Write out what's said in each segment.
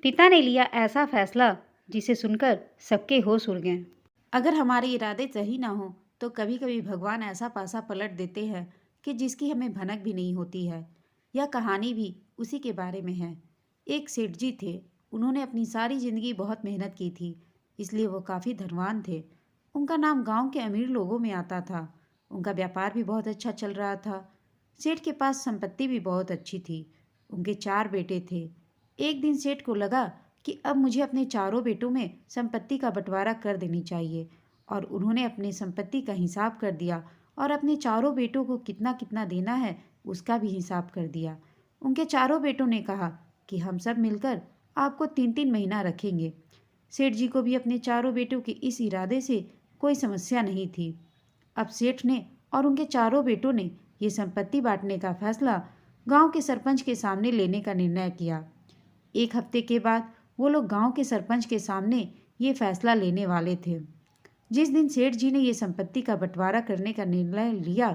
पिता ने लिया ऐसा फैसला जिसे सुनकर सबके होश उड़ गए। अगर हमारे इरादे सही ना हो तो कभी कभी भगवान ऐसा पासा पलट देते हैं कि जिसकी हमें भनक भी नहीं होती है। यह कहानी भी उसी के बारे में है। एक सेठ जी थे। उन्होंने अपनी सारी जिंदगी बहुत मेहनत की थी, इसलिए वो काफ़ी धनवान थे। उनका नाम गांव के अमीर लोगों में आता था। उनका व्यापार भी बहुत अच्छा चल रहा था। सेठ के पास संपत्ति भी बहुत अच्छी थी। उनके 4 बेटे थे। एक दिन सेठ को लगा कि अब मुझे अपने चारों बेटों में संपत्ति का बंटवारा कर देनी चाहिए, और उन्होंने अपनी संपत्ति का हिसाब कर दिया और अपने चारों बेटों को कितना कितना देना है उसका भी हिसाब कर दिया। उनके चारों बेटों ने कहा कि हम सब मिलकर आपको 3-3 महीना रखेंगे। सेठ जी को भी अपने चारों बेटों के इस इरादे से कोई समस्या नहीं थी। अब सेठ ने और उनके चारों बेटों ने ये संपत्ति बांटने का फैसला गांव के सरपंच के सामने लेने का निर्णय किया। एक हफ्ते के बाद वो लोग गांव के सरपंच के सामने ये फैसला लेने वाले थे। जिस दिन सेठ जी ने ये संपत्ति का बंटवारा करने का निर्णय लिया,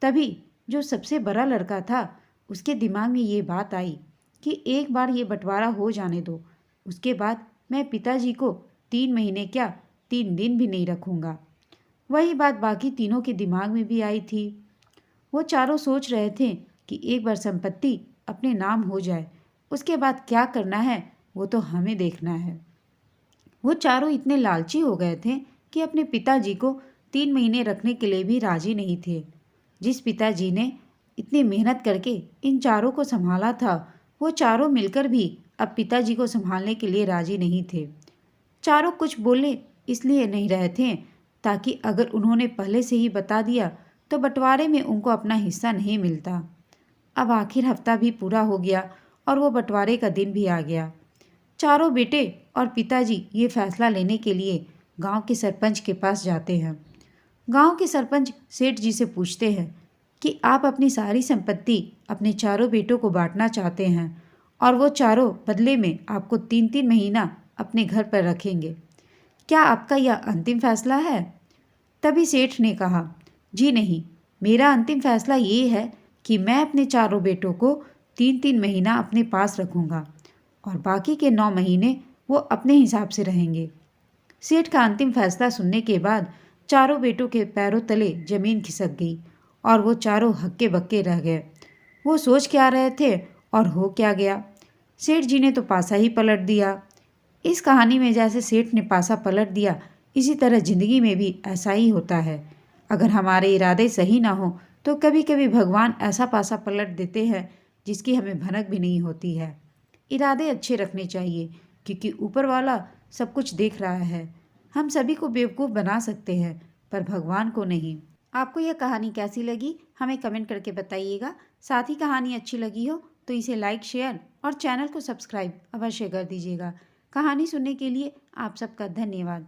तभी जो सबसे बड़ा लड़का था उसके दिमाग में ये बात आई कि एक बार ये बंटवारा हो जाने दो, उसके बाद मैं पिताजी को 3 महीने क्या 3 दिन भी नहीं रखूंगा। वही बात बाकी तीनों के दिमाग में भी आई थी। वो चारों सोच रहे थे कि एक बार संपत्ति अपने नाम हो जाए, उसके बाद क्या करना है वो तो हमें देखना है। वो चारों इतने लालची हो गए थे कि अपने पिताजी को 3 महीने रखने के लिए भी राजी नहीं थे। जिस पिताजी ने इतनी मेहनत करके इन चारों को संभाला था, वो चारों मिलकर भी अब पिताजी को संभालने के लिए राजी नहीं थे। चारों कुछ बोले इसलिए नहीं रहे थे ताकि अगर उन्होंने पहले से ही बता दिया तो बंटवारे में उनको अपना हिस्सा नहीं मिलता। अब आखिर हफ्ता भी पूरा हो गया और वो बंटवारे का दिन भी आ गया। चारों बेटे और पिताजी ये फैसला लेने के लिए गांव के सरपंच के पास जाते हैं। गांव के सरपंच सेठ जी से पूछते हैं कि आप अपनी सारी संपत्ति अपने चारों बेटों को बांटना चाहते हैं और वो चारों बदले में आपको 3-3 महीना अपने घर पर रखेंगे। क्या आपका यह अंतिम फैसला है? तभी सेठ ने कहा, जी नहीं, मेरा अंतिम फैसला ये है कि मैं अपने चारों बेटों को 3-3 महीना अपने पास रखूंगा और बाकी के 9 महीने वो अपने हिसाब से रहेंगे। सेठ का अंतिम फैसला सुनने के बाद चारों बेटों के पैरों तले जमीन खिसक गई और वो चारों हक्के बक्के रह गए। वो सोच क्या रहे थे और हो क्या गया। सेठ जी ने तो पासा ही पलट दिया। इस कहानी में जैसे सेठ ने पासा पलट दिया, इसी तरह जिंदगी में भी ऐसा ही होता है। अगर हमारे इरादे सही ना हो तो कभी कभी भगवान ऐसा पासा पलट देते हैं जिसकी हमें भनक भी नहीं होती है। इरादे अच्छे रखने चाहिए क्योंकि ऊपर वाला सब कुछ देख रहा है। हम सभी को बेवकूफ़ बना सकते हैं पर भगवान को नहीं। आपको यह कहानी कैसी लगी हमें कमेंट करके बताइएगा। साथ ही कहानी अच्छी लगी हो तो इसे लाइक, शेयर और चैनल को सब्सक्राइब अवश्य कर दीजिएगा। कहानी सुनने के लिए आप सबका धन्यवाद।